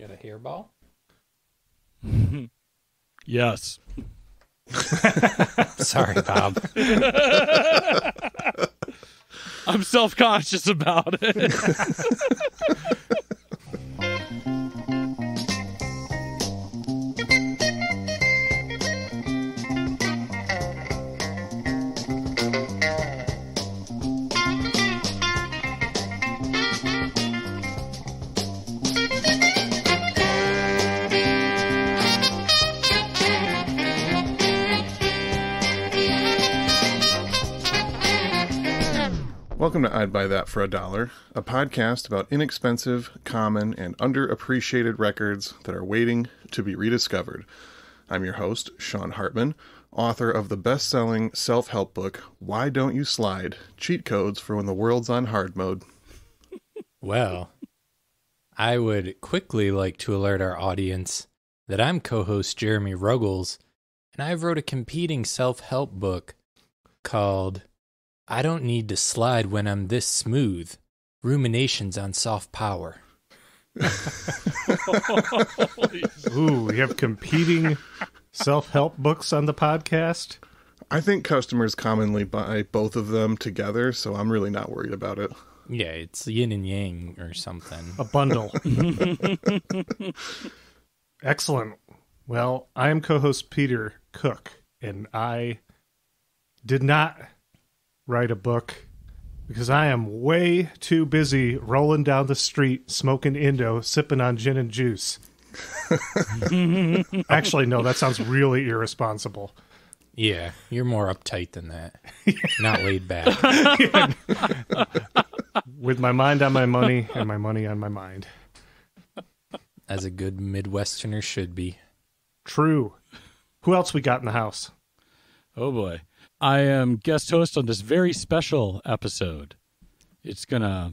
got a hairball? Yes. Sorry, Bob. I'm self-conscious about it. Welcome to I'd Buy That for $1, a podcast about inexpensive, common, and underappreciated records that are waiting to be rediscovered. I'm your host, Sean Hartman, author of the best-selling self-help book, Why Don't You Slide? Cheat Codes for When the World's on Hard Mode. Well, I would quickly like to alert our audience that I'm co-host Jeremy Ruggles, and I wrote a competing self-help book called I Don't Need to Slide When I'm This Smooth, Ruminations on Soft Power. Ooh, we have competing self-help books on the podcast? I think customers commonly buy both of them together, so I'm really not worried about it. Yeah, it's yin and yang or something. A bundle. Excellent. Well, I am co-host Peter Cook, and I did not write a book because I am way too busy rolling down the street, smoking Indo, sipping on gin and juice. Actually, no, that sounds really irresponsible. Yeah, you're more uptight than that. Not laid back. With my mind on my money and my money on my mind. As a good Midwesterner should be. True. Who else we got in the house? Oh, boy. I am guest host on this very special episode. It's going to,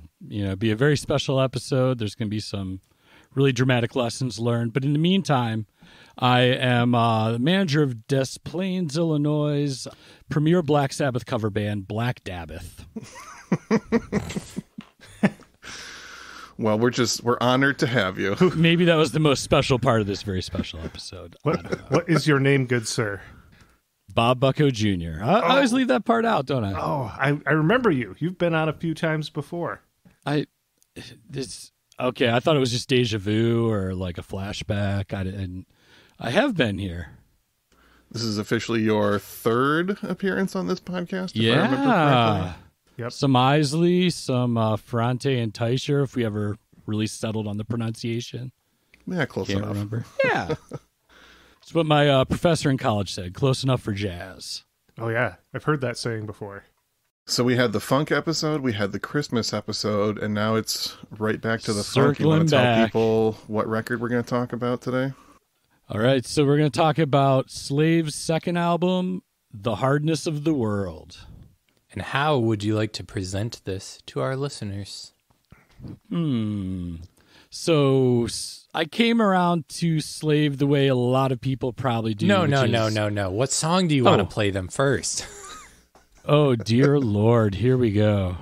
be a very special episode. There's going to be some really dramatic lessons learned. But in the meantime, I am the manager of Des Plaines, Illinois' premier Black Sabbath cover band, Black Dabbath. Well, we're honored to have you. Maybe that was the most special part of this very special episode. What is your name, good sir? Bob Bucko Jr. I always leave that part out, don't I? Oh, I remember you. You've been on a few times before. I thought it was just deja vu or like a flashback. I have been here. This is officially your third appearance on this podcast, if I remember correctly. Yep. Some Isley, some Ferrante and Teicher, if we ever really settled on the pronunciation. Yeah, close Can't enough. remember. Yeah. It's what my professor in college said. Close enough for jazz. Oh, yeah. I've heard that saying before. So we had the funk episode, we had the Christmas episode, and now it's right back to the funk. You want to tell people what record we're going to talk about today? All right, so we're going to talk about Slave's second album, The Hardness of the World. And how would you like to present this to our listeners? So I came around to Slave the way a lot of people probably do. No. What song do you want to play them first? Oh, dear Lord. Here we go.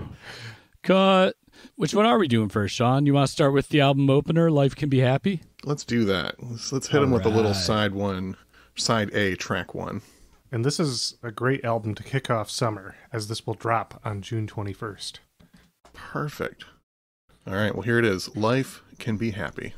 Cut. Which one are we doing first, Sean? You want to start with the album opener, Life Can Be Happy? Let's do that. Let's hit them with a little side A, track one. And this is a great album to kick off summer, as this will drop on June 21st. Perfect. All right, well, here it is. Life Can Be Happy.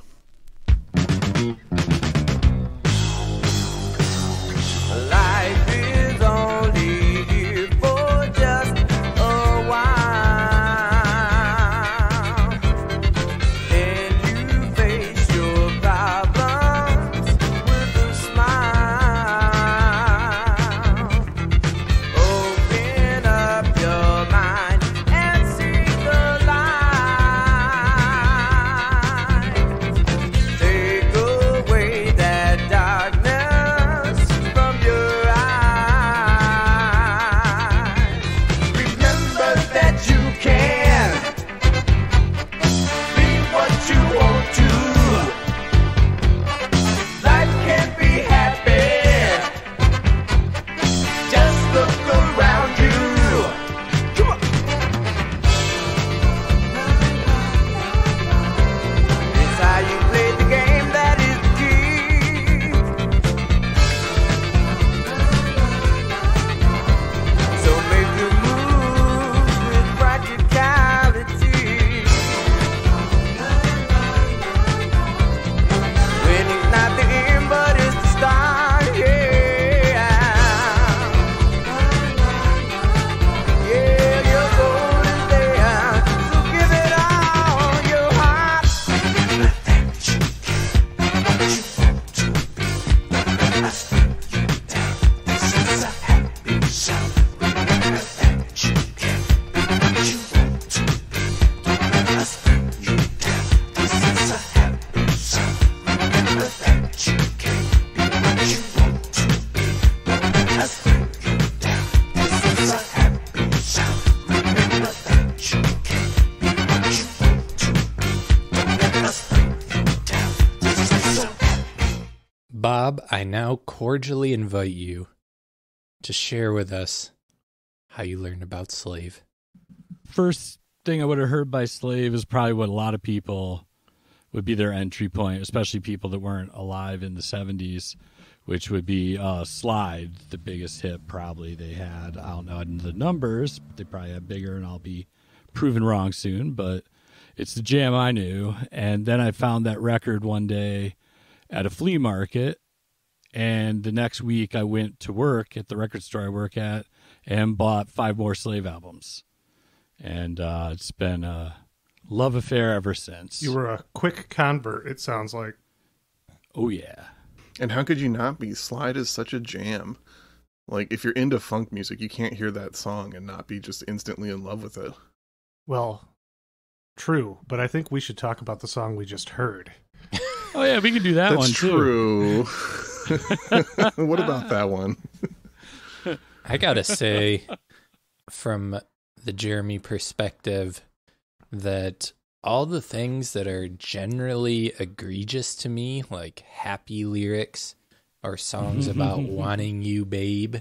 Life is only here for just a while, and you face your problems with a smile. Open up your mind and see the light. Take away Bob, I now cordially invite you to share with us how you learned about Slave. First thing I would have heard by Slave is probably what a lot of people would be their entry point, especially people that weren't alive in the 70s, which would be Slide, the biggest hit probably they had. I don't know the numbers. They probably had bigger, and I'll be proven wrong soon, but it's the jam I knew. And then I found that record one day at a flea market, and the next week I went to work at the record store I work at and bought 5 more Slave albums. And it's been a love affair ever since. You were a quick convert, it sounds like. Oh, yeah. And how could you not be? Slide is such a jam. Like, if you're into funk music, you can't hear that song and not be just instantly in love with it. Well, true, but I think we should talk about the song we just heard. Oh, yeah, we can do that That's one, too. True. What about that one? I gotta say, from the Jeremy perspective, that all the things that are generally egregious to me, like happy lyrics or songs about wanting you, babe,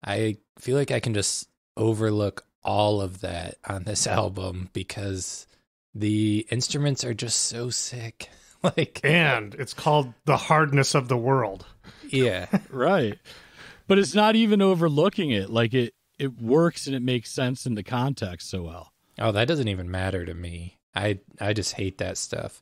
I feel like I can just overlook all of that on this album because the instruments are just so sick. And it's called The Hardness of the World. Yeah. Right. But it's not even overlooking it. Like, it works and it makes sense in the context so well. Oh, that doesn't even matter to me. I just hate that stuff.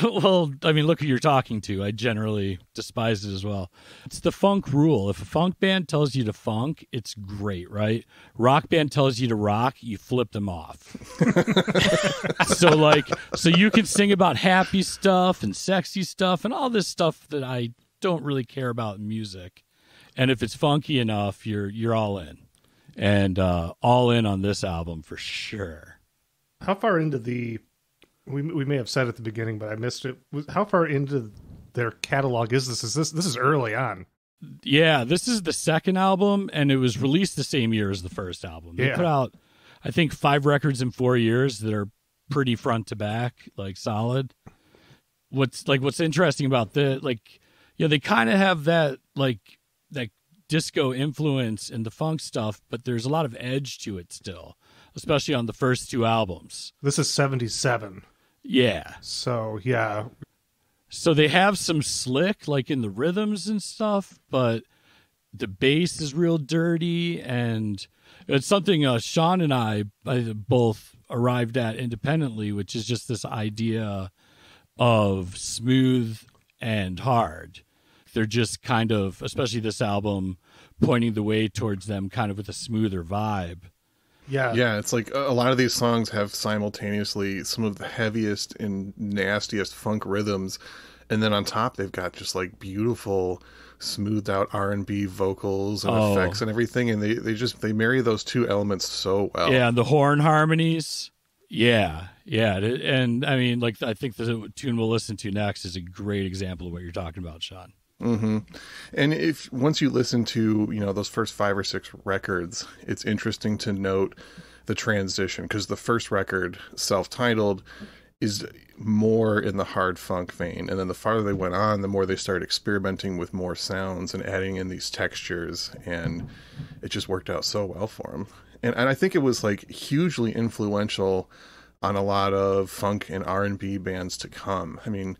Well, I mean, look who you're talking to. I generally despise it as well. It's the funk rule. If a funk band tells you to funk, it's great, right? Rock band tells you to rock, you flip them off. So you can sing about happy stuff and sexy stuff and all this stuff that I don't really care about in music. And if it's funky enough, you're all in. And all in on this album for sure. How far into the... We may have said at the beginning, but I missed it. How far into their catalog is this? This is early on. Yeah, this is the second album, and it was released the same year as the first album. They put out, I think, 5 records in 4 years that are pretty front to back, like solid. What's interesting about they kind of have that disco influence in the funk stuff, but there's a lot of edge to it still, especially on the first 2 albums. This is 77. Yeah. So, yeah. So they have some slick, like in the rhythms and stuff, but the bass is real dirty, and it's something Sean and I both arrived at independently, which is just this idea of smooth and hard. They're just kind of, especially this album, pointing the way towards them kind of with a smoother vibe. Yeah, it's like a lot of these songs have simultaneously some of the heaviest and nastiest funk rhythms, and then on top they've got just like beautiful smoothed out R&B vocals and effects and everything, and they marry those 2 elements so well. Yeah, and the horn harmonies. Yeah, and I mean, like, I think the tune we'll listen to next is a great example of what you're talking about, Sean. Mm-hmm. And if once you listen to those first 5 or 6 records, it's interesting to note the transition, because the first record, self-titled, is more in the hard funk vein, and then the farther they went on, the more they started experimenting with more sounds and adding in these textures, and it just worked out so well for them. And I think it was like hugely influential on a lot of funk and R&B bands to come. I mean,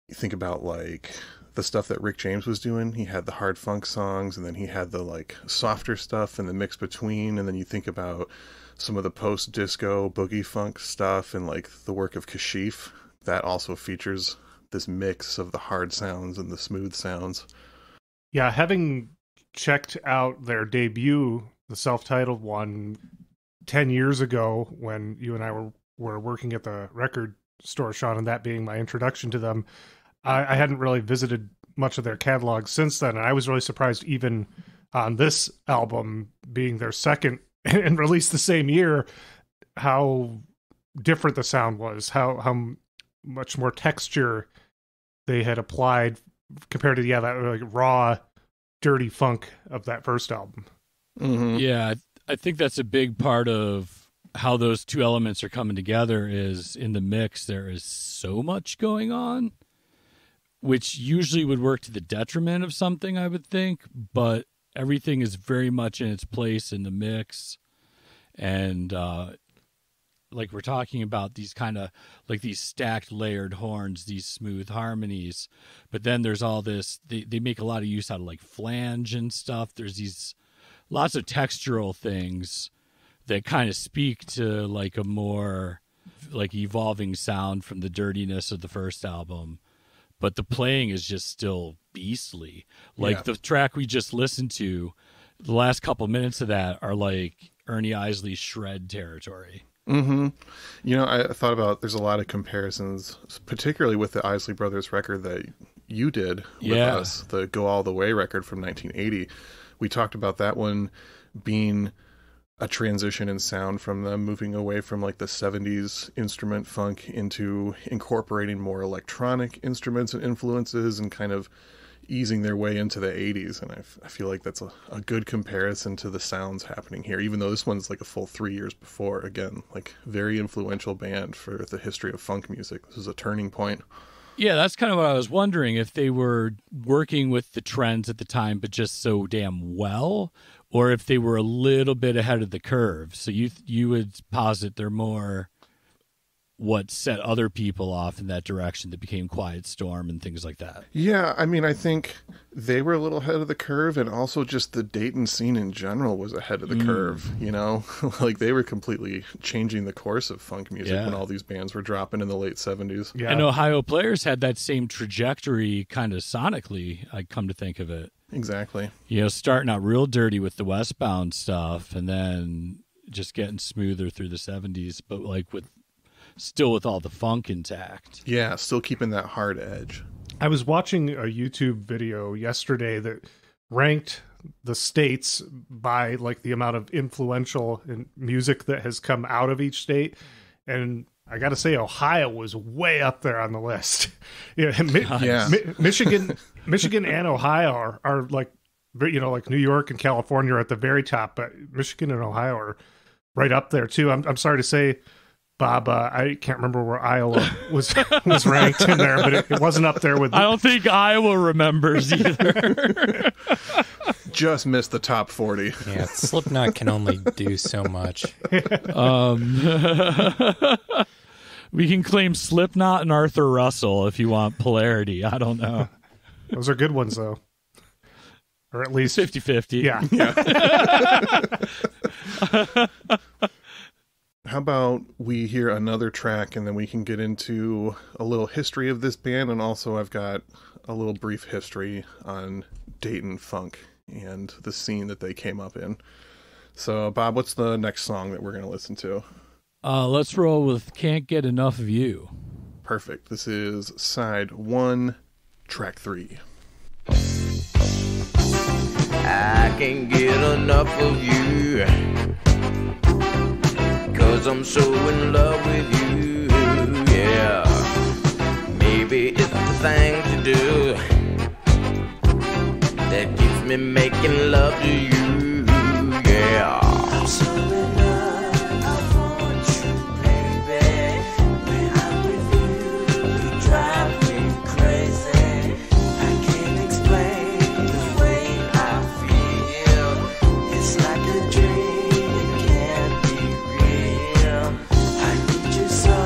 you think about like the stuff that Rick James was doing. He had the hard funk songs, and then he had the like softer stuff and the mix between. And then you think about some of the post-disco boogie funk stuff and like the work of Kashif. That also features this mix of the hard sounds and the smooth sounds. Yeah, having checked out their debut, the self-titled one, 10 years ago when you and I were working at the record store, Sean, and that being my introduction to them, I hadn't really visited much of their catalog since then, and I was really surprised even on this album being their second and released the same year, how different the sound was, how much more texture they had applied compared to that like raw, dirty funk of that first album. Mm-hmm. Yeah, I think that's a big part of how those 2 elements are coming together. Is in the mix there is so much going on. which usually would work to the detriment of something, I would think, but everything is very much in its place in the mix. And like we're talking about these kind of like these stacked layered horns, these smooth harmonies, but then there's all this, they make a lot of use out of like flange and stuff. There's these lots of textural things that kind of speak to like a more like evolving sound from the dirtiness of the first album, but the playing is just still beastly. Like the track we just listened to, the last couple minutes of that are like Ernie Isley shred territory. Mm-hmm. You know, I thought about, there's a lot of comparisons, particularly with the Isley Brothers record that you did with us, the Go All the Way record from 1980. We talked about that one being a transition in sound from them moving away from like the 70s instrument funk into incorporating more electronic instruments and influences and kind of easing their way into the 80s. And I feel like that's a good comparison to the sounds happening here, even though this one's like a full 3 years before. Again, like very influential band for the history of funk music. This is a turning point. Yeah, that's kind of what I was wondering, if they were working with the trends at the time but just so damn well, or if they were a little bit ahead of the curve. So you would posit they're more what set other people off in that direction that became Quiet Storm and things like that. Yeah, I mean, I think they were a little ahead of the curve, and also just the Dayton scene in general was ahead of the curve, you know? Like, they were completely changing the course of funk music when all these bands were dropping in the late 70s. Yeah. And Ohio Players had that same trajectory kind of sonically, I come to think of it. Exactly. You know, starting out real dirty with the Westbound stuff, and then just getting smoother through the 70s, but like still with all the funk intact. Yeah, still keeping that hard edge. I was watching a YouTube video yesterday that ranked the states by like the amount of influential music that has come out of each state, and I got to say Ohio was way up there on the list. Michigan and Ohio are like, you know, like New York and California are at the very top, but Michigan and Ohio are right up there too. I'm sorry to say, Bob, I can't remember where Iowa was ranked in there, but it wasn't up there with. I don't think Iowa remembers either. Just missed the top 40. Yeah, Slipknot can only do so much. We can claim Slipknot and Arthur Russell if you want polarity. I don't know. Those are good ones, though. Or at least 50-50. Yeah. How about we hear another track and then we can get into a little history of this band, and also I've got a little brief history on Dayton funk and the scene that they came up in. So, Bob, what's the next song that we're going to listen to? Let's roll with Can't Get Enough of You. Perfect. This is side 1, track 3. I can't get enough of you, 'cause I'm so in love with you, yeah. Maybe it's the things you do that keeps me making love to you, yeah. I'm so in love, I want you, baby. When I'm with you, you drive me crazy. I can't explain the way I feel. It's like a dream, it can't be real. I need you so,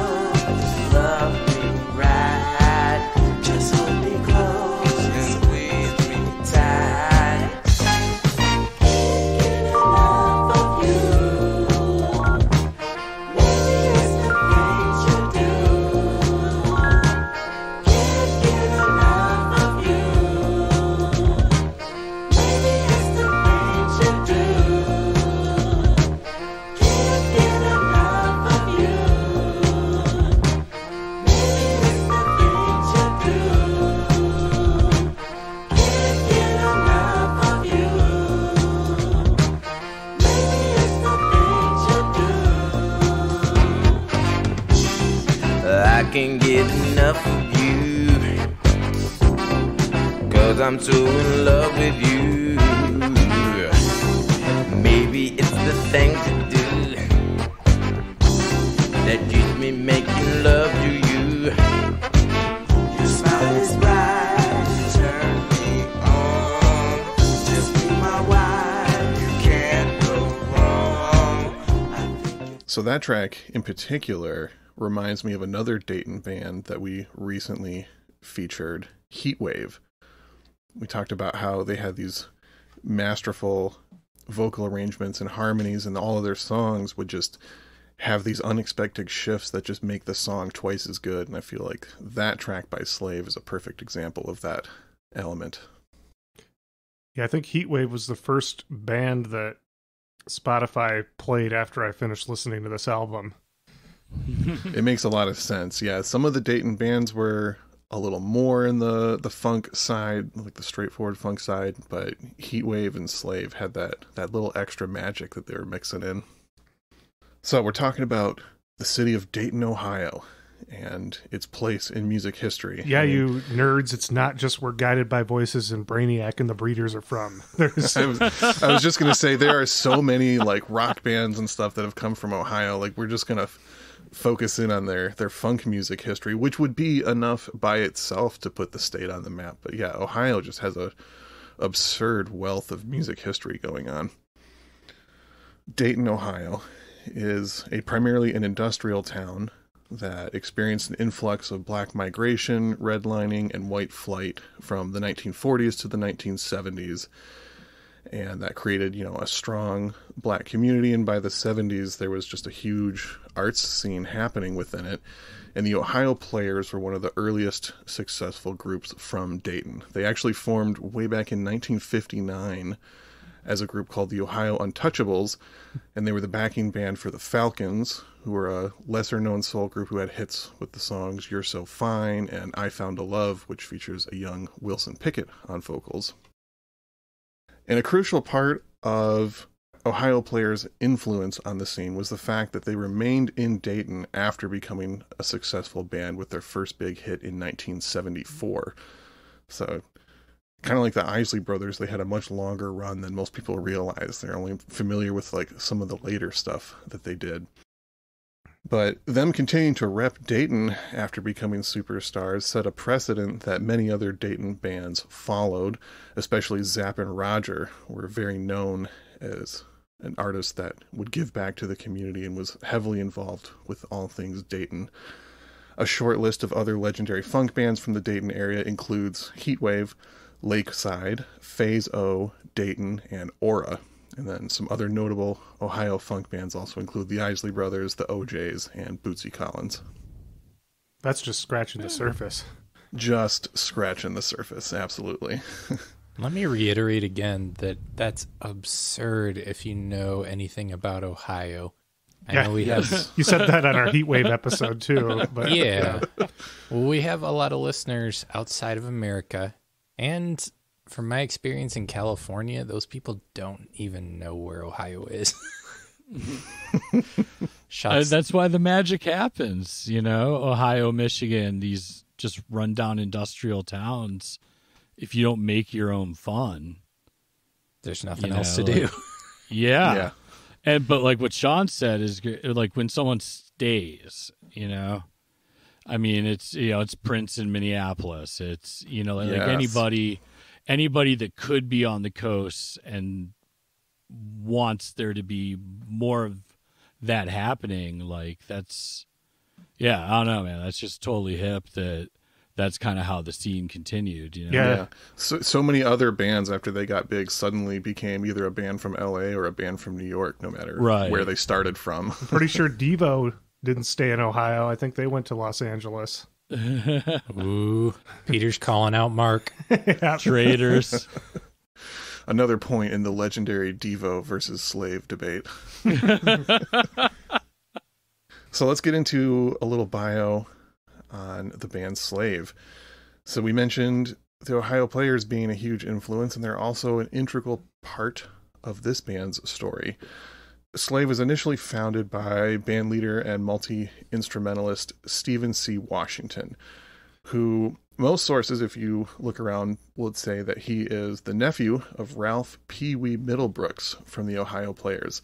love me right. Just hold me close and squeeze me tight. Can't get enough of you. Maybe it's the things you do. Can't get enough of you. Maybe it's the things you do. Can't get enough of you. Maybe it's the things you do. Can't get enough of you. Maybe it's the things you do. I can't get enough of you, 'cause I'm so in love with you. Maybe it's the things you do that keep me making love to you. Your smile is bright. So that track in particular reminds me of another Dayton band that we recently featured, Heatwave. We talked about how they had these masterful vocal arrangements and harmonies, and all of their songs would just have these unexpected shifts that just make the song twice as good. And I feel like that track by Slave is a perfect example of that element. Yeah, I think Heatwave was the first band that Spotify played after I finished listening to this album. It makes a lot of sense. Yeah, some of the Dayton bands were a little more in the funk side, like the straightforward funk side, but Heatwave and Slave had that little extra magic that they were mixing in. So we're talking about the city of Dayton, Ohio, and its place in music history. Yeah, you nerds, it's not just where Guided by Voices and Brainiac and the Breeders are from. I was just going to say, there are so many like rock bands and stuff that have come from Ohio. Like, we're just going to focus in on their funk music history, which would be enough by itself to put the state on the map. But yeah, Ohio just has a absurd wealth of music history going on. Dayton, Ohio is primarily an industrial town that experienced an influx of black migration, redlining, and white flight from the 1940s to the 1970s. And that created, a strong black community. And by the 70s, there was just a huge arts scene happening within it. And the Ohio Players were one of the earliest successful groups from Dayton. They actually formed way back in 1959 as a group called the Ohio Untouchables. And they were the backing band for the Falcons, who were a lesser-known soul group who had hits with the songs You're So Fine and I Found a Love, which features a young Wilson Pickett on vocals. And a crucial part of Ohio Players' influence on the scene was the fact that they remained in Dayton after becoming a successful band with their first big hit in 1974. So, kind of like the Isley Brothers, they had a much longer run than most people realize. They're only familiar with like some of the later stuff that they did. But them continuing to rep Dayton after becoming superstars set a precedent that many other Dayton bands followed, especially Zapp and Roger were very known as an artist that would give back to the community and was heavily involved with all things Dayton. A short list of other legendary funk bands from the Dayton area includes Heatwave, Lakeside, Phase O, Dayton, and Aura. And then some other notable Ohio funk bands also include the Isley Brothers, the OJs, and Bootsy Collins. That's just scratching the surface. Just scratching the surface, absolutely. Let me reiterate again that that's absurd if you know anything about Ohio. I know we have... You said that on our Heatwave episode, too. But, yeah. Well, we have a lot of listeners outside of America, and from my experience in California, those people don't even know where Ohio is. That's why the magic happens, Ohio, Michigan, these just rundown industrial towns. If you don't make your own fun, there's nothing else to do. Yeah. But like what Sean said is like when someone stays, I mean, it's Prince in Minneapolis. It's, like anybody that could be on the coast and wants there to be more of that happening. Like that's, I don't know, man. That's just totally hip that's kind of how the scene continued. Yeah. So many other bands after they got big suddenly became either a band from LA or a band from New York, no matter where they started from. I'm pretty sure Devo didn't stay in Ohio. I think they went to Los Angeles. Ooh, Peter's calling out Mark. Traitors. Another point in the legendary Devo versus Slave debate. So let's get into a little bio on the band Slave. So we mentioned the Ohio Players being a huge influence, and they're also an integral part of this band's story. Slave was initially founded by bandleader and multi-instrumentalist Stephen C. Washington, who most sources, if you look around, would say that he is the nephew of Ralph Pee Wee Middlebrooks from the Ohio Players.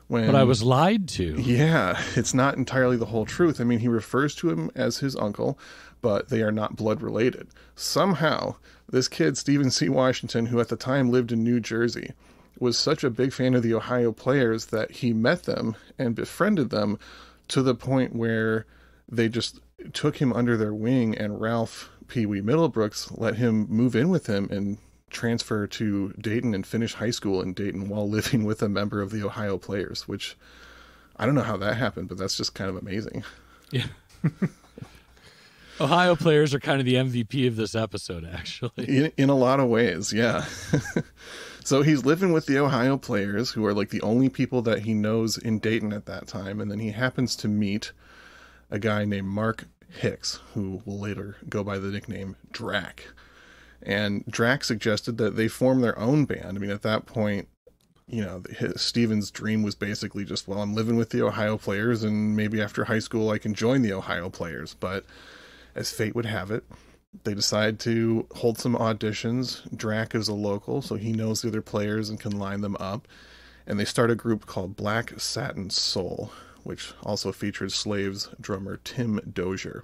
But I was lied to. Yeah, it's not entirely the whole truth. I mean, he refers to him as his uncle, but they are not blood related. Somehow, this kid, Stephen C. Washington, who at the time lived in New Jersey, was such a big fan of the Ohio Players that he met them and befriended them to the point where they just took him under their wing, and Ralph Pee Wee Middlebrooks let him move in with him and transfer to Dayton and finish high school in Dayton while living with a member of the Ohio Players, which I don't know how that happened, but that's just kind of amazing. Yeah. Ohio Players are kind of the MVP of this episode, actually. In a lot of ways, yeah. So he's living with the Ohio Players, who are like the only people that he knows in Dayton at that time, and then he happens to meet a guy named Mark Hicks, who will later go by the nickname Drac. And Drac suggested that they form their own band. I mean, at that point, you know, Steven's dream was basically just, well, I'm living with the Ohio Players, and maybe after high school I can join the Ohio Players. But as fate would have it, they decide to hold some auditions. Drac is a local, so he knows the other players and can line them up. And they start a group called Black Satin Soul, which also featured Slave's drummer Tim Dozier.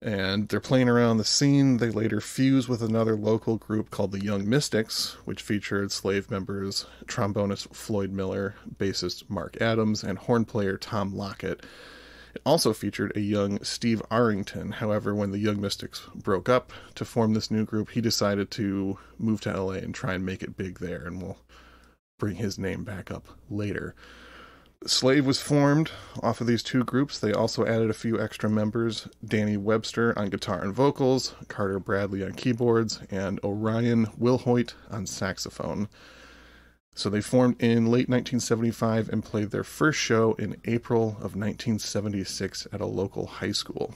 And they're playing around the scene. They later fuse with another local group called the Young Mystics, which featured Slave members trombonist Floyd Miller, bassist Mark Adams, and horn player Tom Lockett. It also featured a young Steve Arrington. However, when the Young Mystics broke up to form this new group, he decided to move to LA and try and make it big there, and we'll bring his name back up later. Slave was formed off of these two groups. They also added a few extra members: Danny Webster on guitar and vocals, Carter Bradley on keyboards, and Orion Wilhoit on saxophone. So they formed in late 1975 and played their first show in April of 1976 at a local high school.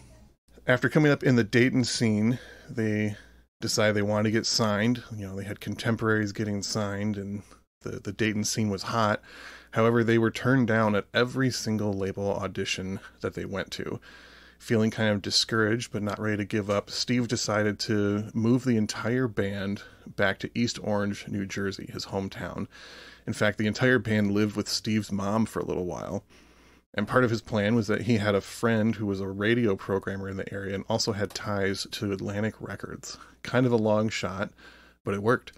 After coming up in the Dayton scene, they decided they wanted to get signed. You know, they had contemporaries getting signed, and the Dayton scene was hot. However, they were turned down at every single label audition that they went to. Feeling kind of discouraged but not ready to give up, Steve decided to move the entire band back to East Orange, New Jersey, his hometown. In fact, the entire band lived with Steve's mom for a little while. And part of his plan was that he had a friend who was a radio programmer in the area and also had ties to Atlantic Records. Kind of a long shot, but it worked.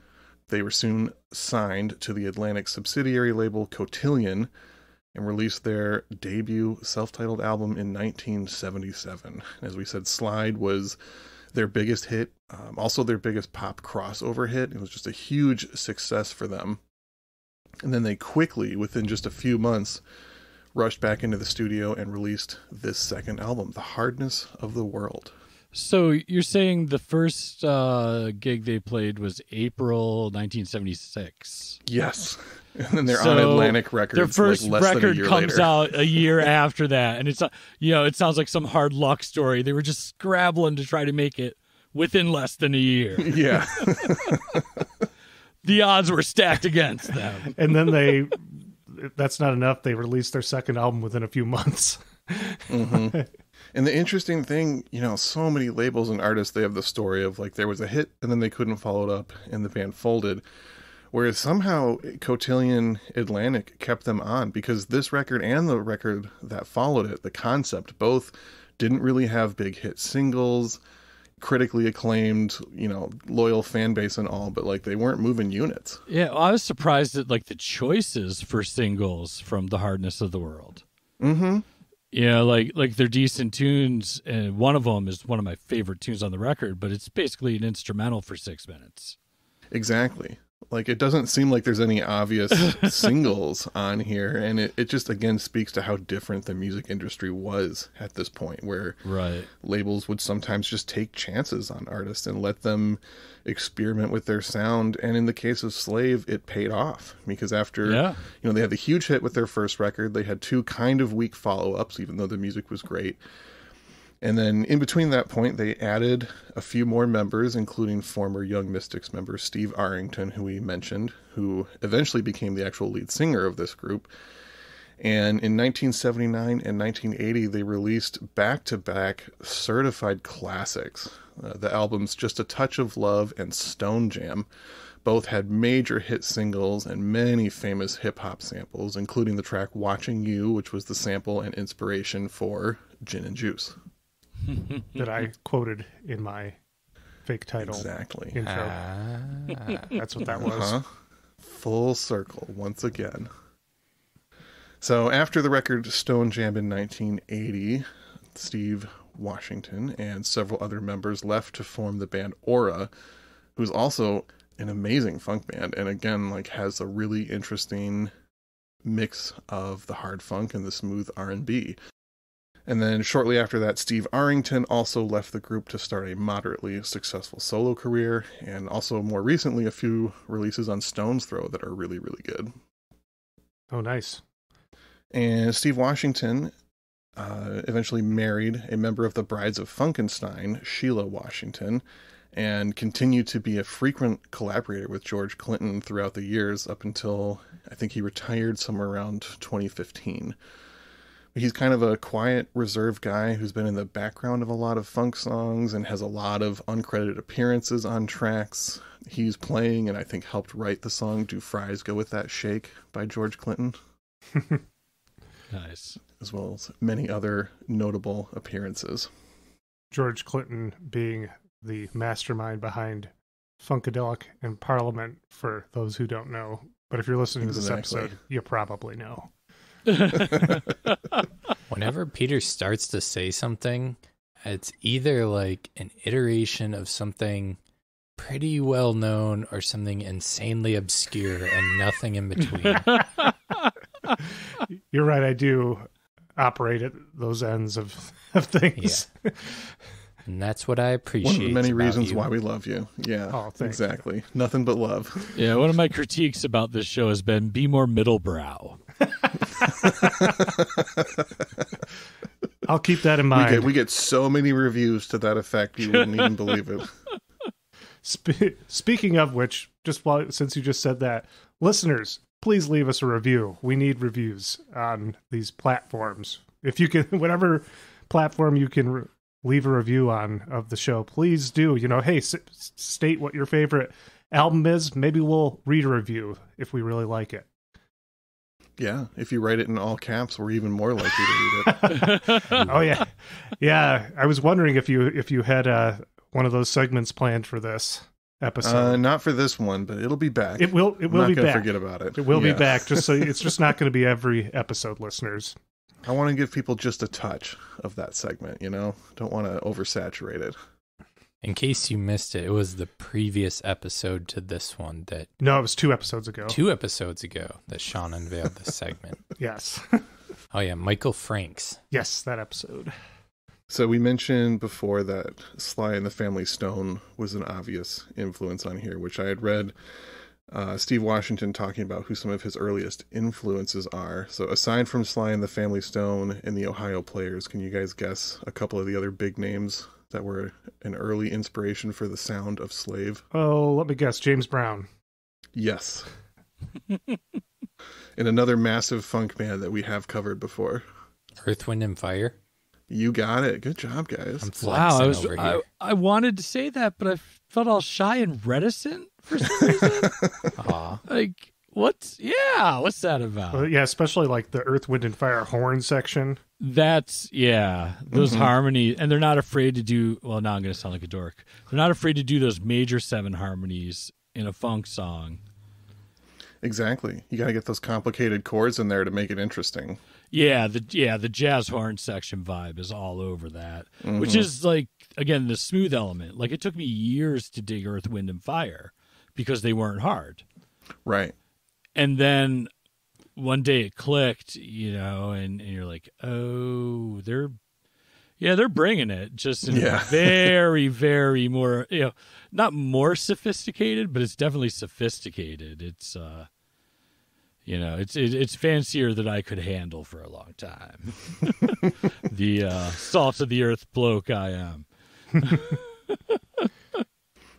They were soon signed to the Atlantic subsidiary label Cotillion and released their debut self-titled album in 1977. As we said, Slide was their biggest hit, also their biggest pop crossover hit. It was just a huge success for them. And then they quickly, within just a few months, rushed back into the studio and released this second album, The Hardness of the World. So you're saying the first gig they played was April 1976? Yes. And then they're on Atlantic Records. Their first like less record than a year comes later. out a year after that, and it's it sounds like some hard luck story. They were just scrabbling to try to make it within less than a year. Yeah. The odds were stacked against them. And then that's not enough. They released their second album within a few months. Mm-hmm. And the interesting thing, you know, so many labels and artists, they have the story of like there was a hit and then they couldn't follow it up and the band folded. Whereas somehow Cotillion Atlantic kept them on, because this record and the record that followed it, The Concept, both didn't really have big hit singles, critically acclaimed, you know, loyal fan base and all, but like they weren't moving units. Yeah, well, I was surprised at like the choices for singles from The Hardness of the World. Mm-hmm. Yeah, like they're decent tunes, and one of them is one of my favorite tunes on the record, but it's basically an instrumental for 6 minutes. Exactly. Like, it doesn't seem like there's any obvious singles on here, and it just, again, speaks to how different the music industry was at this point, where labels would sometimes just take chances on artists and let them experiment with their sound, and in the case of Slave, it paid off, because after, you know, they had the huge hit with their first record, they had 2 kind of weak follow-ups, even though the music was great. And then in between that point, they added a few more members, including former Young Mystics member Steve Arrington, who we mentioned, who eventually became the actual lead singer of this group. And in 1979 and 1980, they released back-to-back certified classics. The albums Just a Touch of Love and Stone Jam both had major hit singles and many famous hip-hop samples, including the track Watching You, which was the sample and inspiration for Gin and Juice. That I quoted in my fake title intro. That's what that was. Full circle once again. So after the record Stone Jam in 1980, Steve Washington and several other members left to form the band Aura, who's also an amazing funk band, and again, like, has a really interesting mix of the hard funk and the smooth R&B. And then shortly after that, Steve Arrington also left the group to start a moderately successful solo career, and also more recently a few releases on Stone's Throw that are really, really good. Oh, nice. And Steve Washington eventually married a member of the Brides of Funkenstein, Sheila Washington, and continued to be a frequent collaborator with George Clinton throughout the years up until I think he retired somewhere around 2015. He's kind of a quiet, reserved guy who's been in the background of a lot of funk songs and has a lot of uncredited appearances on tracks. He's playing and I think helped write the song Do Fries Go With That Shake by George Clinton. Nice. As well as many other notable appearances. George Clinton being the mastermind behind Funkadelic and Parliament, for those who don't know. But if you're listening to this episode, you probably know. Whenever Peter starts to say something, it's either like an iteration of something pretty well known or something insanely obscure and nothing in between. You're right, I do operate at those ends of things. Yeah. And that's what I appreciate. One of the many reasons why we love you. Yeah, oh, exactly. Nothing but love. Yeah, one of my critiques about this show has been be more middlebrow. I'll keep that in mind. We get so many reviews to that effect, you wouldn't even believe it. Speaking of which, since you just said that, listeners, please leave us a review. We need reviews on these platforms. If you can, whatever platform you can leave a review on of the show, please do. Hey, state what your favorite album is. Maybe we'll read a review if we really like it. Yeah, if you write it in all caps, we're even more likely to read it. Oh yeah. I was wondering if you had one of those segments planned for this episode. Not for this one, but it'll be back. It will be back. I'm not going to forget about it. It will be back. It's just not going to be every episode, listeners. I want to give people just a touch of that segment. Don't want to oversaturate it. In case you missed it, it was the previous episode to this one that... No, it was 2 episodes ago. 2 episodes ago that Sean unveiled this segment. Yes. Oh, yeah, Michael Franks. Yes, that episode. So we mentioned before that Sly and the Family Stone was an obvious influence on here, which I had read Steve Washington talking about who some of his earliest influences are. So aside from Sly and the Family Stone and the Ohio Players, can you guys guess a couple of the other big names that were an early inspiration for the sound of Slave? Oh, let me guess. James Brown. Yes. And another massive funk band that we have covered before. Earth, Wind, and Fire. You got it. Good job, guys. I'm flexing over here. I wanted to say that, but I felt all shy and reticent for some reason. Like, what's that about? Well, yeah, especially like the Earth, Wind, and Fire horn section. That's, those harmonies, and they're not afraid to do, well, now I'm going to sound like a dork. They're not afraid to do those major 7 harmonies in a funk song. Exactly. You got to get those complicated chords in there to make it interesting. Yeah, the jazz horn section vibe is all over that, which is like, again, the smooth element. Like, it took me years to dig Earth, Wind, and Fire because they weren't hard. Right. And then one day it clicked, and you're like, oh, they're bringing it just in a very, very more, not more sophisticated, but it's definitely sophisticated. It's, it's fancier than I could handle for a long time. The salt of the earth bloke I am.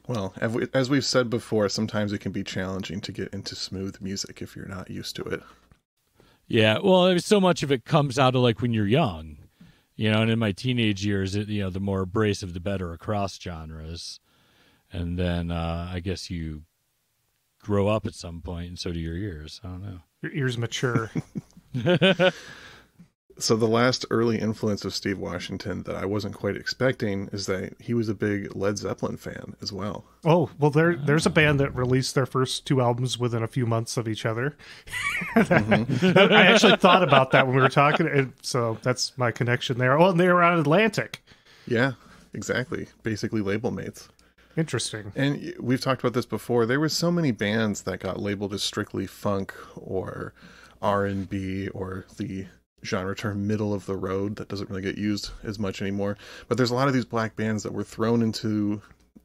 Well, as we've said before, sometimes it can be challenging to get into smooth music if you're not used to it. Yeah, well, so much of it comes out of like when you're young, and in my teenage years, the more abrasive, the better across genres. And then I guess you grow up at some point, and so do your ears. I don't know. Your ears mature. So the last early influence of Steve Washington that I wasn't quite expecting is that he was a big Led Zeppelin fan as well. Oh, well, there's a band that released their first two albums within a few months of each other. I actually thought about that when we were talking, and so that's my connection there. Oh, and they were on Atlantic. Yeah, exactly. Basically label mates. Interesting. And we've talked about this before. There were so many bands that got labeled as strictly funk or R&B or the genre term middle of the road that doesn't really get used as much anymore. But there's a lot of these black bands that were thrown into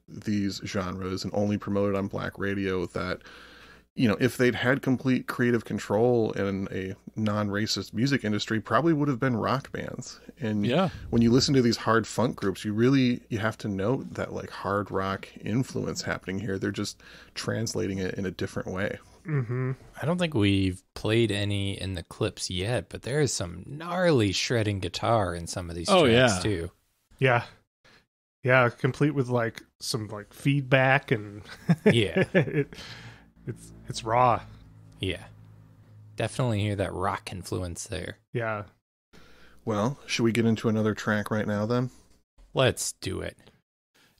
these genres and only promoted on black radio that, you know, if they'd had complete creative control in a non-racist music industry, probably would have been rock bands. And when you listen to these hard funk groups, you have to note that like hard rock influence happening here. They're just translating it in a different way. Mm-hmm. I don't think we've played any in the clips yet, but there is some gnarly shredding guitar in some of these tracks too. Yeah. Yeah, complete with like some like feedback and yeah. It's raw. Yeah. Definitely hear that rock influence there. Yeah. Well, should we get into another track right now then? Let's do it.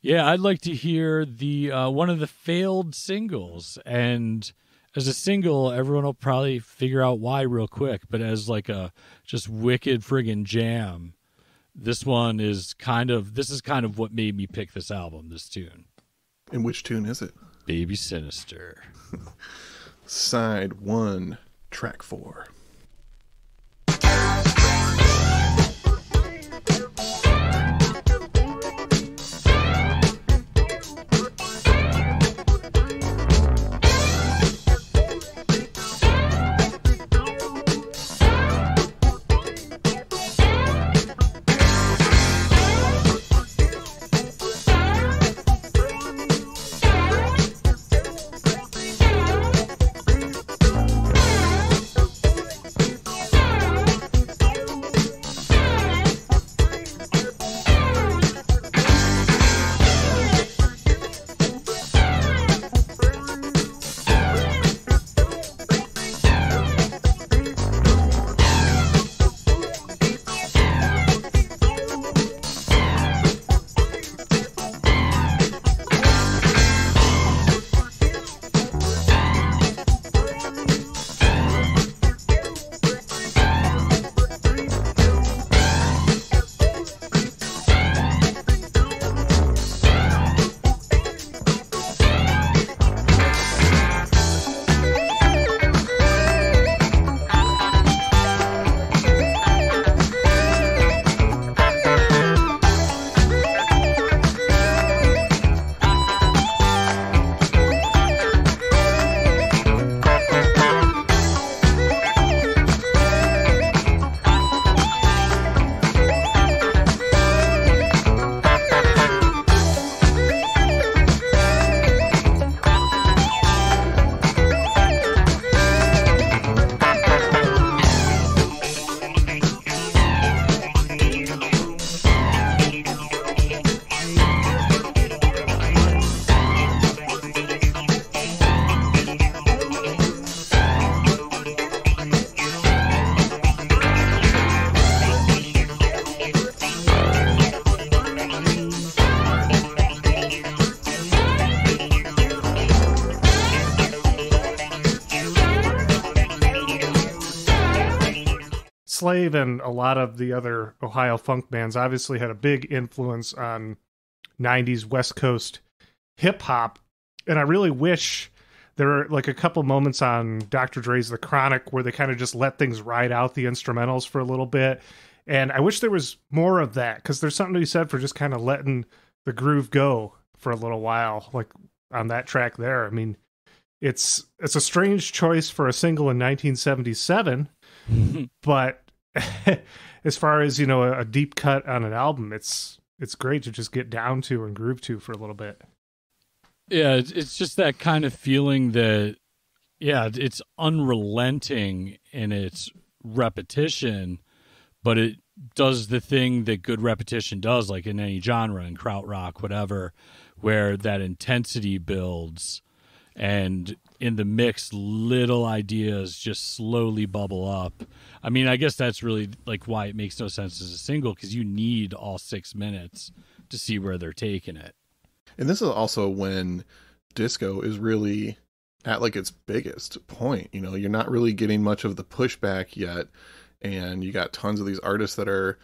Yeah, I'd like to hear the one of the failed singles. And as a single, everyone will probably figure out why real quick. But as like a just wicked friggin' jam, this is kind of what made me pick this album, this tune. And which tune is it? Baby Sinister. Side 1, track 4. Slave and a lot of the other Ohio funk bands obviously had a big influence on 90s West Coast hip hop. And I really wish there were like a couple moments on Dr. Dre's The Chronic where they kind of just let things ride out the instrumentals for a little bit. And I wish there was more of that, because there's something to be said for just kind of letting the groove go for a little while, like on that track there. I mean, it's a strange choice for a single in 1977, but as far as, you know, a deep cut on an album, it's great to just get down to and groove to for a little bit. Yeah, it's just that kind of feeling that, yeah, it's unrelenting in its repetition, but it does the thing that good repetition does, like in any genre, in krautrock, whatever, where that intensity builds. And in the mix, little ideas just slowly bubble up. I mean, I guess that's really like why it makes no sense as a single, because you need all 6 minutes to see where they're taking it. And this is also when disco is really at like its biggest point. You know, you're not really getting much of the pushback yet, and you got tons of these artists that are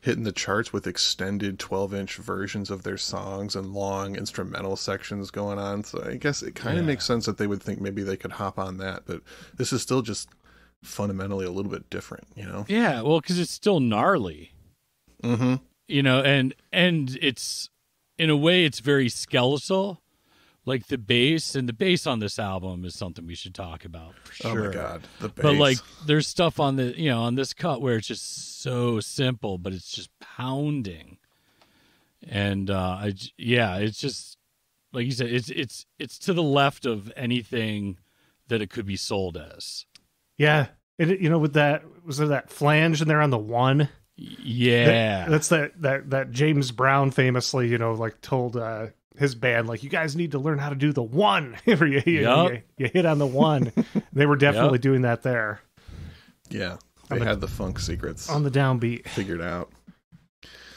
hitting the charts with extended 12-inch versions of their songs and long instrumental sections going on. So I guess it kind of makes sense that they would think maybe they could hop on that, but this is still just fundamentally a little bit different, you know? Yeah, well, because it's still gnarly. Mm-hmm. You know, and it's, in a way, it's very skeletal. Like the bass on this album is something we should talk about for sure. Oh my God, the bass. But like, there's stuff on the, you know, on this cut where it's just so simple, but it's just pounding. And it's just like you said, it's to the left of anything that it could be sold as. Yeah, you know, with that, was there that flange in there on the one? Yeah, that's that James Brown famously, you know, like told his band, like, you guys need to learn how to do the one. you hit on the one. They were definitely doing that there. Yeah, they had the funk secrets on the downbeat figured out.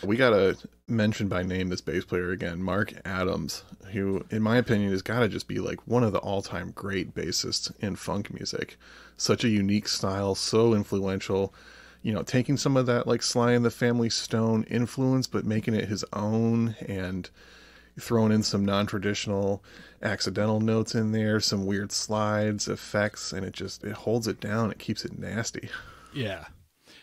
We gotta mention by name this bass player again, Mark Adams, who, in my opinion, has got to just be like one of the all-time great bassists in funk music. Such a unique style, so influential. You know, taking some of that like Sly and the Family Stone influence, but making it his own, and throwing in some non-traditional accidental notes in there, some weird slides, effects, and it holds it down. It keeps it nasty. Yeah.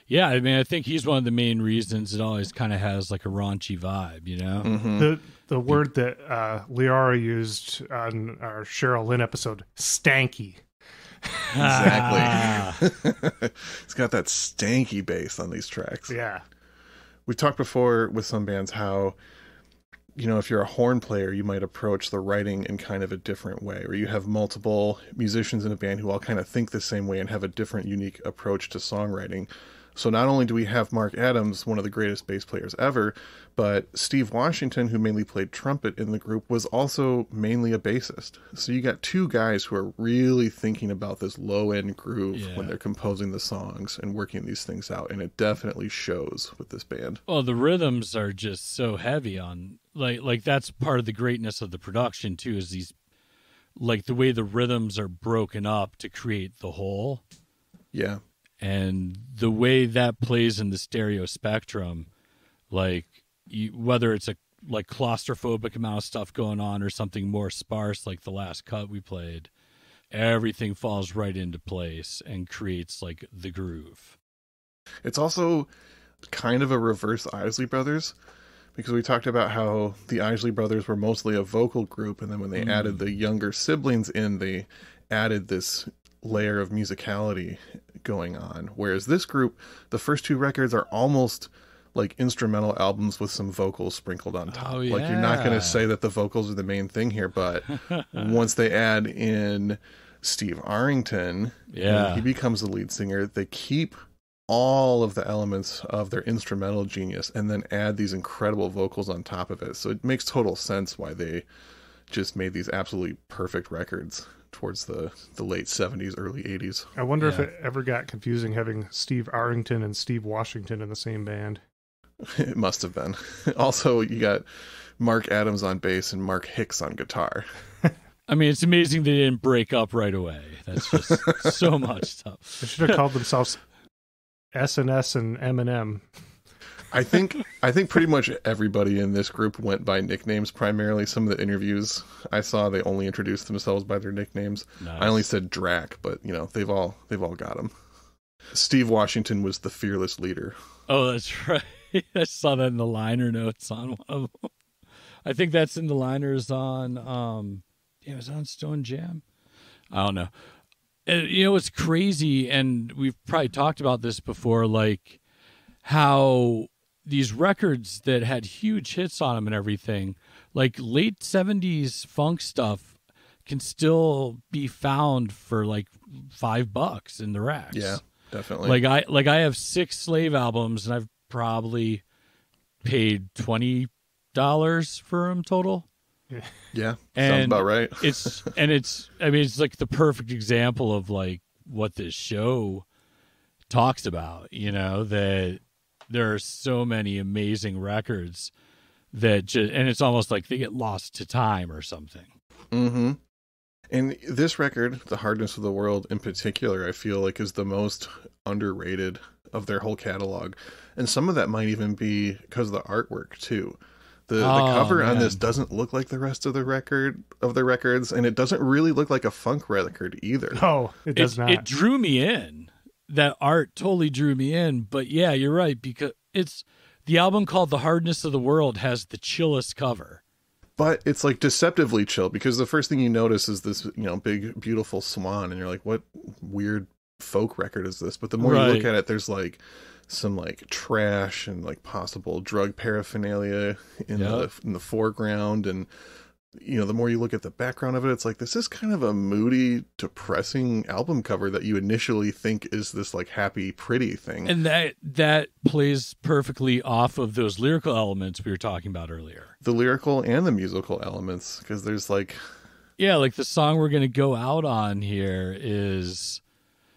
Yeah, I mean, I think he's one of the main reasons it always kind of has like a raunchy vibe, you know? Mm-hmm. The word that Liara used on our Cheryl Lynn episode, stanky. Exactly. It's got that stanky bass on these tracks. Yeah. We've talked before with some bands how, you know, if you're a horn player, you might approach the writing in kind of a different way, or you have multiple musicians in a band who all kind of think the same way and have a different, unique approach to songwriting. So not only do we have Mark Adams, one of the greatest bass players ever, but Steve Washington, who mainly played trumpet in the group, was also mainly a bassist. So you got two guys who are really thinking about this low-end groove when they're composing the songs and working these things out, and it definitely shows with this band. Well, the rhythms are just so heavy on, like that's part of the greatness of the production too, is these, like the way the rhythms are broken up to create the whole. Yeah. And the way that plays in the stereo spectrum, like whether it's a like claustrophobic amount of stuff going on or something more sparse like the last cut we played, everything falls right into place and creates like the groove. It's also kind of a reverse Isley Brothers, because we talked about how the Isley Brothers were mostly a vocal group, and then when they added the younger siblings in, they added this layer of musicality going on. Whereas this group, the first two records are almost like instrumental albums with some vocals sprinkled on top. Like, you're not going to say that the vocals are the main thing here, but once they add in Steve Arrington, and he becomes the lead singer, they keep all of the elements of their instrumental genius and then add these incredible vocals on top of it. So it makes total sense why they just made these absolutely perfect records towards the late 70s, early 80s. I wonder if it ever got confusing having Steve Arrington and Steve Washington in the same band. It must have been. Also, you got Mark Adams on bass and Mark Hicks on guitar. I mean, it's amazing they didn't break up right away. That's just so much stuff. They should have called themselves S&S and M&M. I think pretty much everybody in this group went by nicknames primarily. Some of the interviews I saw, they only introduced themselves by their nicknames. Nice. I only said Drac, but you know, they've all got them. Steve Washington was the fearless leader. Oh, that's right. I saw that in the liner notes on one of them. I think that's in the liners on it was on Stone Jam. I don't know. You know, it's crazy, and we've probably talked about this before, like how these records that had huge hits on them and everything, like late 70s funk stuff, can still be found for like $5 in the racks. Yeah, definitely. Like I have 6 Slave albums, and I've probably paid $20 for them total. Yeah, sounds And about right. it's like the perfect example of like what this show talks about, that there are so many amazing records that and it's almost like they get lost to time or something. Mm-hmm. And this record, The Hardness of the World in particular, I feel like is the most underrated of their whole catalog. And some of that might even be because of the artwork too. The cover on this doesn't look like the rest of the records, and it doesn't really look like a funk record either. Oh, it does not. It drew me in. That art totally drew me in. But yeah, you're right, because it's the album called The Hardness of the World has the chillest cover. But it's like deceptively chill, because the first thing you notice is this, big, beautiful swan, and you're like, what weird folk record is this? But the more you look at it, there's like some like trash and like possible drug paraphernalia in the foreground, and the more you look at the background of it, it's like this is kind of a moody, depressing album cover that you initially think is this like happy, pretty thing. And that plays perfectly off of those lyrical elements we were talking about earlier. The lyrical and the musical elements, because there's like... Yeah, like the song we're going to go out on here is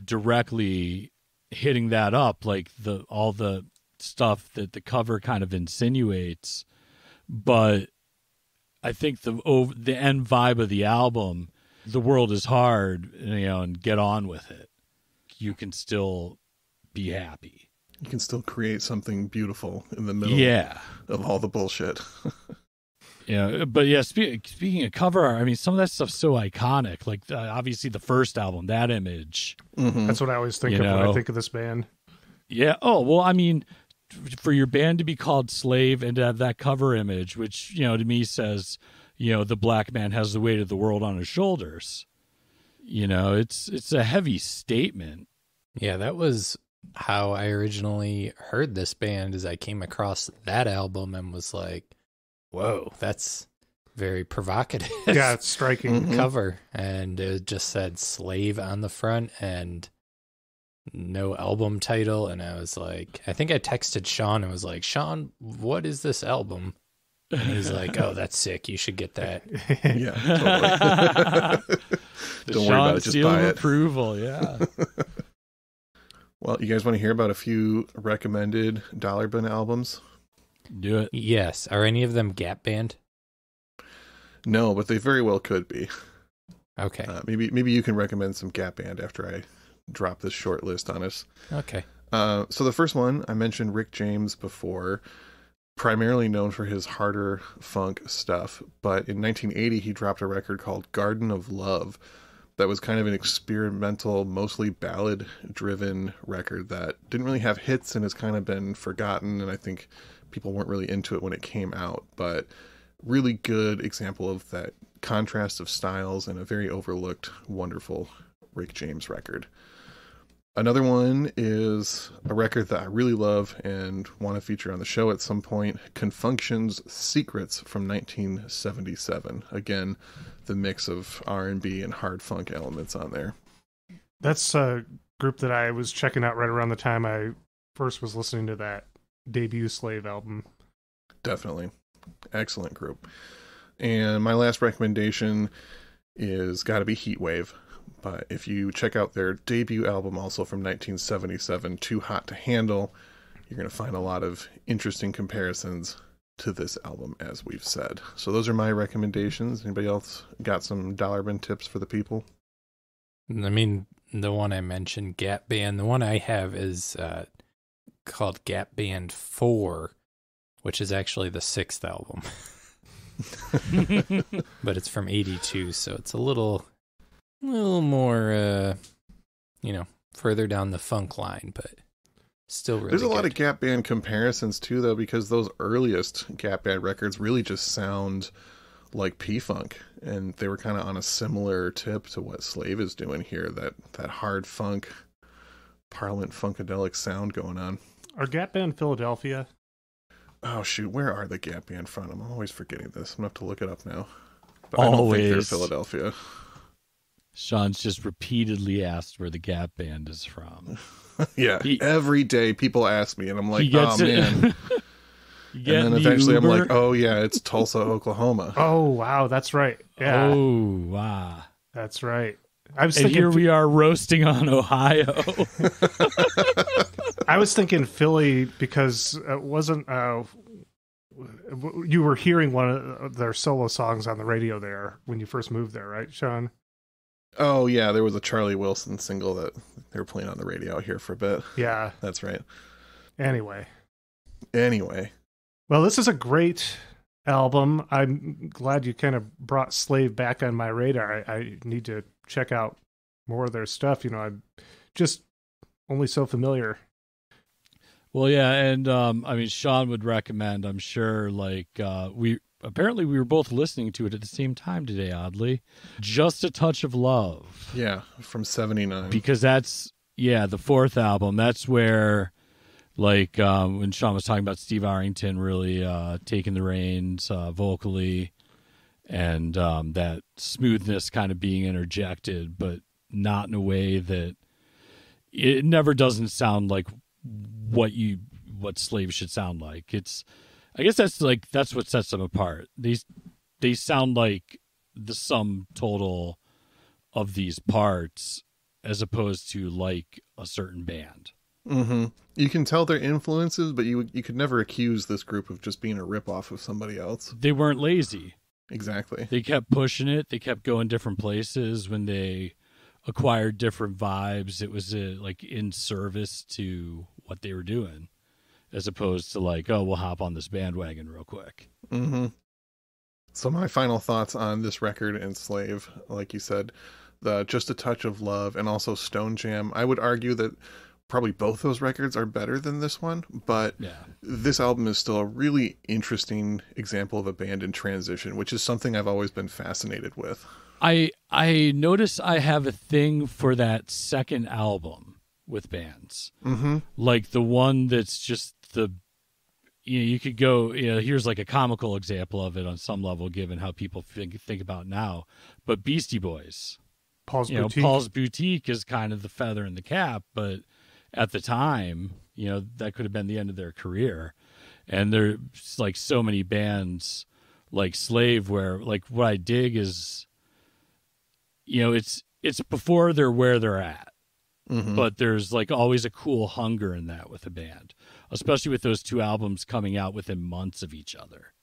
directly hitting that up, like all the stuff that the cover kind of insinuates. But I think the end vibe of the album, the world is hard, and get on with it. You can still be happy. You can still create something beautiful in the middle of all the bullshit. But yeah, speaking of cover art, I mean, some of that stuff's so iconic. Like obviously the first album, that image. Mm-hmm. That's what I always think of when I think of this band. Yeah. Oh, well, I mean, for your band to be called Slave and to have that cover image, which, to me says, the black man has the weight of the world on his shoulders. It's a heavy statement. Yeah, that was how I originally heard this band, as I came across that album and was like, whoa, that's very provocative. Yeah, it's striking. Cover. And it just said Slave on the front and no album title. And I was like, I think I texted Sean and was like, Sean, what is this album? And he's like, oh, that's sick. You should get that. Yeah, totally. Don't worry about it. Just buy it. Approval, yeah. Well, you guys want to hear about a few recommended Dollar Bin albums? Do it. Yes. Are any of them Gap Band? No, but they very well could be. Okay. Maybe you can recommend some Gap Band after I drop this short list on us. Okay. So the first one, I mentioned Rick James before, primarily known for his harder funk stuff. But in 1980, he dropped a record called Garden of Love that was kind of an experimental, mostly ballad-driven record that didn't really have hits and has kind of been forgotten, and I think people weren't really into it when it came out, but really good example of that contrast of styles and a very overlooked, wonderful Rick James record. Another one is a record that I really love and want to feature on the show at some point, Confunction's Secrets from 1977. Again, the mix of R&B and hard funk elements on there. That's a group that I was checking out right around the time I first was listening to that debut Slave album. Definitely. Excellent group. And my last recommendation is got to be Heatwave. But if you check out their debut album also from 1977, Too Hot to Handle, you're going to find a lot of interesting comparisons to this album, as we've said. So those are my recommendations. Anybody else got some dollar bin tips for the people? I mean, the one I mentioned, Gap Band, the one I have is called Gap Band 4, which is actually the 6th album. But it's from 82, so it's a little more, further down the funk line, but still really There's a lot good. of Gap Band comparisons, too, though, because those earliest Gap Band records really just sound like P-Funk, and they were kind of on a similar tip to what Slave is doing here, that hard funk, Parliament Funkadelic sound going on. Are Gap Band Philadelphia? Oh, shoot, where are the Gap Band from? I'm always forgetting this. I'm going to have to look it up now. But I don't think they're Philadelphia. Sean's just repeatedly asked where the Gap Band is from. Yeah, every day people ask me, and I'm like, oh, man. Get then in the eventually I'm Uber. like, oh yeah, it's Tulsa, Oklahoma. Oh, wow. That's right. Yeah, Oh, wow. that's right. I was And thinking here we are roasting on Ohio. I was thinking Philly because it wasn't you were hearing one of their solo songs on the radio there when you first moved there, right, Sean? Oh yeah, there was a Charlie Wilson single that they were playing on the radio out here for a bit. Yeah. That's right. Anyway, Well, this is a great album. I'm glad you kind of brought Slave back on my radar. I need to check out more of their stuff. I'm just only so familiar. Well, yeah, and I mean, Sean would recommend, I'm sure, like, we were both listening to it at the same time today, oddly. Just a Touch of Love. yeah, from 79. Because that's, the fourth album. That's where, like, when Sean was talking about Steve Arrington really taking the reins vocally, and that smoothness kind of being interjected, but not in a way that it never doesn't sound like what Slave should sound like. I guess that's what sets them apart. They sound like the sum total of these parts as opposed to like a certain band. Mm-hmm. You can tell their influences, but you could never accuse this group of just being a ripoff of somebody else. They weren't lazy. Exactly. They kept pushing it. They kept going different places. When they acquired different vibes, it was like in service to what they were doing, as opposed to like, oh, we'll hop on this bandwagon real quick. Mm-hmm. So my final thoughts on this record and Slave, like you said, the Just a Touch of Love and also Stone Jam. I would argue that probably both those records are better than this one, but this album is still a really interesting example of a band in transition, which is something I've always been fascinated with. I notice I have a thing for that second album with bands. Mm-hmm. Like the one that's just you could go, here's like a comical example of it on some level, given how people think about now. But Beastie Boys. Paul's Boutique. Paul's Boutique is kind of the feather in the cap, but at the time, that could have been the end of their career. And there's like so many bands like Slave where like what I dig is, it's before they're where they're at. Mm-hmm. But there's like always a cool hunger in that with a band, especially with those two albums coming out within months of each other.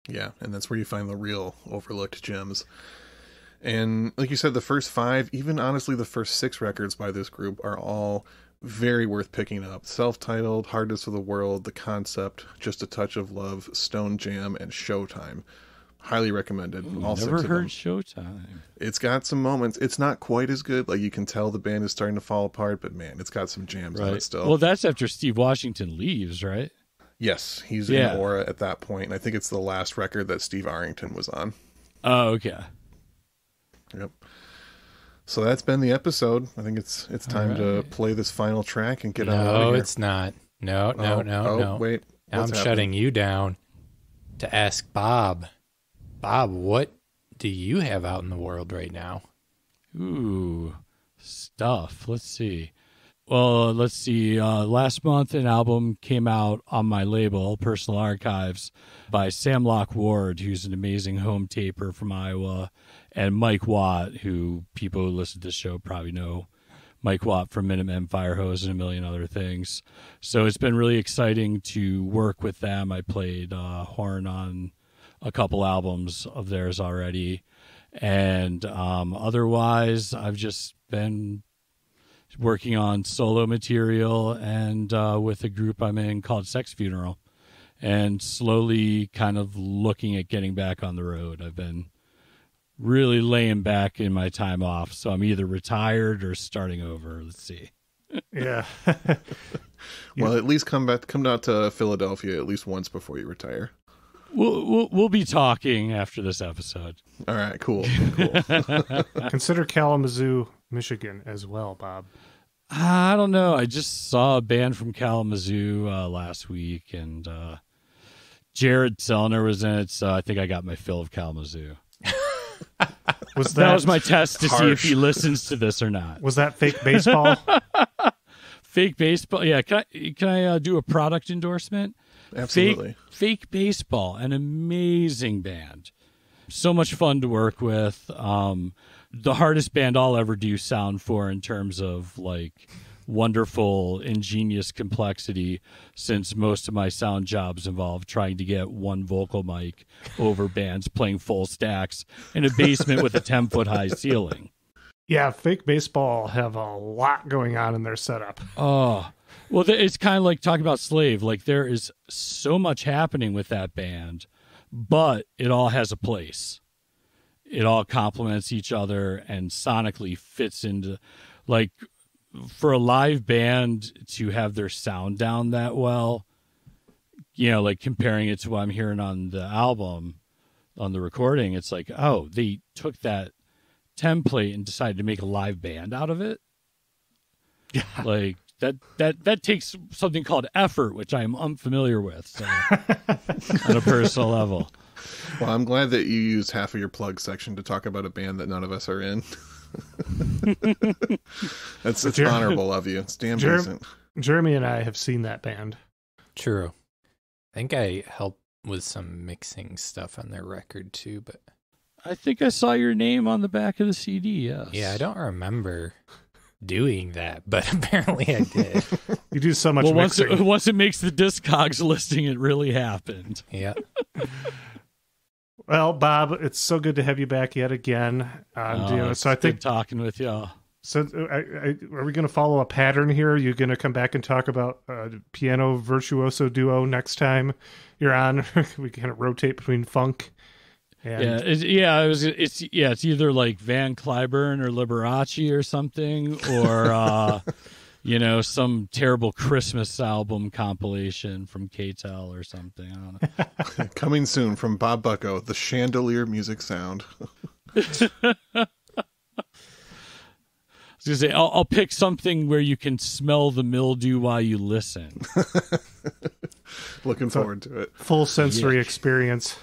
Yeah, and that's where you find the real overlooked gems. And like you said, the first 5, even honestly the first 6 records by this group are all very worth picking up. Self-titled, Hardness of the World, The Concept, Just a Touch of Love, Stone Jam, and Showtime. Highly recommended. All 6 of them. Never heard Showtime. It's got some moments. It's not quite as good. Like you can tell the band is starting to fall apart, but man, it's got some jams on it still. Well, that's after Steve Washington leaves, right? Yes, he's in Aura at that point. And I think it's the last record that Steve Arrington was on. Oh, okay. Yep. So that's been the episode. I think it's time to play this final track and get out of here. No, it's not. No. Wait. Now I'm shutting you down to ask Bob. Bob, what do you have out in the world right now? Ooh, stuff. Let's see. Well, let's see. Last month, an album came out on my label, Personal Archives, by Sam Locke Ward, who's an amazing home taper from Iowa, and Mike Watt, who people who listen to this show probably know Mike Watt from Minutemen, Firehose, and a million other things. So it's been really exciting to work with them. I played horn on a couple albums of theirs already. And otherwise, I've just been working on solo material and with a group I'm in called Sex Funeral, and slowly kind of looking at getting back on the road. I've been really laying back in my time off, so I'm either retired or starting over. Let's see. Yeah. Well, at least come out to Philadelphia at least once before you retire. We'll be talking after this episode. All right, cool. Consider Kalamazoo, Michigan as well, Bob. I don't know. I just saw a band from Kalamazoo last week, and Jared Sellner was in it, so I think I got my fill of Kalamazoo. That was my test to see if he listens to this or not. Was that fake baseball? Fake baseball? Yeah. Can I do a product endorsement? Absolutely. Fake Baseball, an amazing band. So much fun to work with. The hardest band I'll ever do sound for in terms of like wonderful, ingenious complexity, since most of my sound jobs involve trying to get one vocal mic over bands playing full stacks in a basement with a 10-foot high ceiling. Yeah, Fake Baseball have a lot going on in their setup. Oh, well, it's kind of like talking about Slave. Like, there is so much happening with that band, but it all has a place. It all complements each other and sonically fits into, like, for a live band to have their sound down that well, you know, like comparing it to what I'm hearing on the album, on the recording, it's like, oh, they took that template and decided to make a live band out of it. Yeah. Like that takes something called effort, which I'm unfamiliar with, so, on a personal level. Well, I'm glad that you used half of your plug section to talk about a band that none of us are in. It's honorable of you. It's damn decent. Jeremy and I have seen that band. True. I think I helped with some mixing stuff on their record too, but I think I saw your name on the back of the CD, yes. yeah, I don't remember doing that, but apparently I did. You do so much well, mixing. once it makes the Discogs listing, it really happened. Yeah. Well, Bob, it's so good to have you back yet again. So I think talking with y'all. So, are we going to follow a pattern here? Are you going to come back and talk about piano virtuoso duo next time you're on? We kind of rotate between funk. And... It's either like Van Cliburn or Liberace or something, or some terrible Christmas album compilation from KTEL or something. I don't know. Coming soon from Bob Bucko, the Chandelier Music Sound. I was gonna say I'll pick something where you can smell the mildew while you listen. Looking forward to it. Full sensory experience.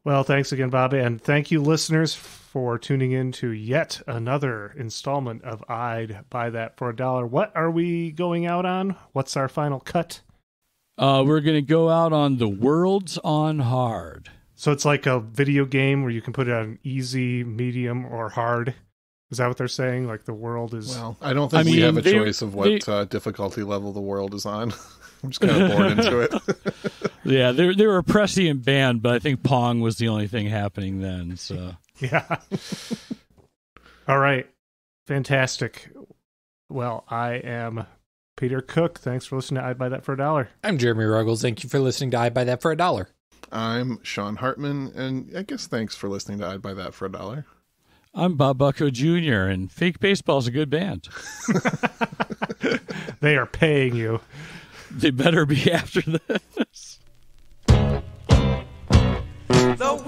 Well, thanks again, Bob, and thank you, listeners, for tuning in to yet another installment of I'd Buy That for $1. What are we going out on? What's our final cut? We're going to go out on The World's on Hard. So it's like a video game where you can put it on easy, medium, or hard. Is that what they're saying? Like the world is... Well, I don't think we have a choice of what difficulty level the world is on. I'm just kind of bored into it. Yeah, they were a prescient band, but I think Pong was the only thing happening then. So yeah. All right. Fantastic. Well, I am Peter Cook. Thanks for listening to I'd Buy That for $1. I'm Jeremy Ruggles. Thank you for listening to I'd Buy That for $1. I'm Sean Hartman, and I guess thanks for listening to I'd Buy That for $1. I'm Bob Bucko Jr., and Fake Baseball's a good band. They are paying you. They better be after this. The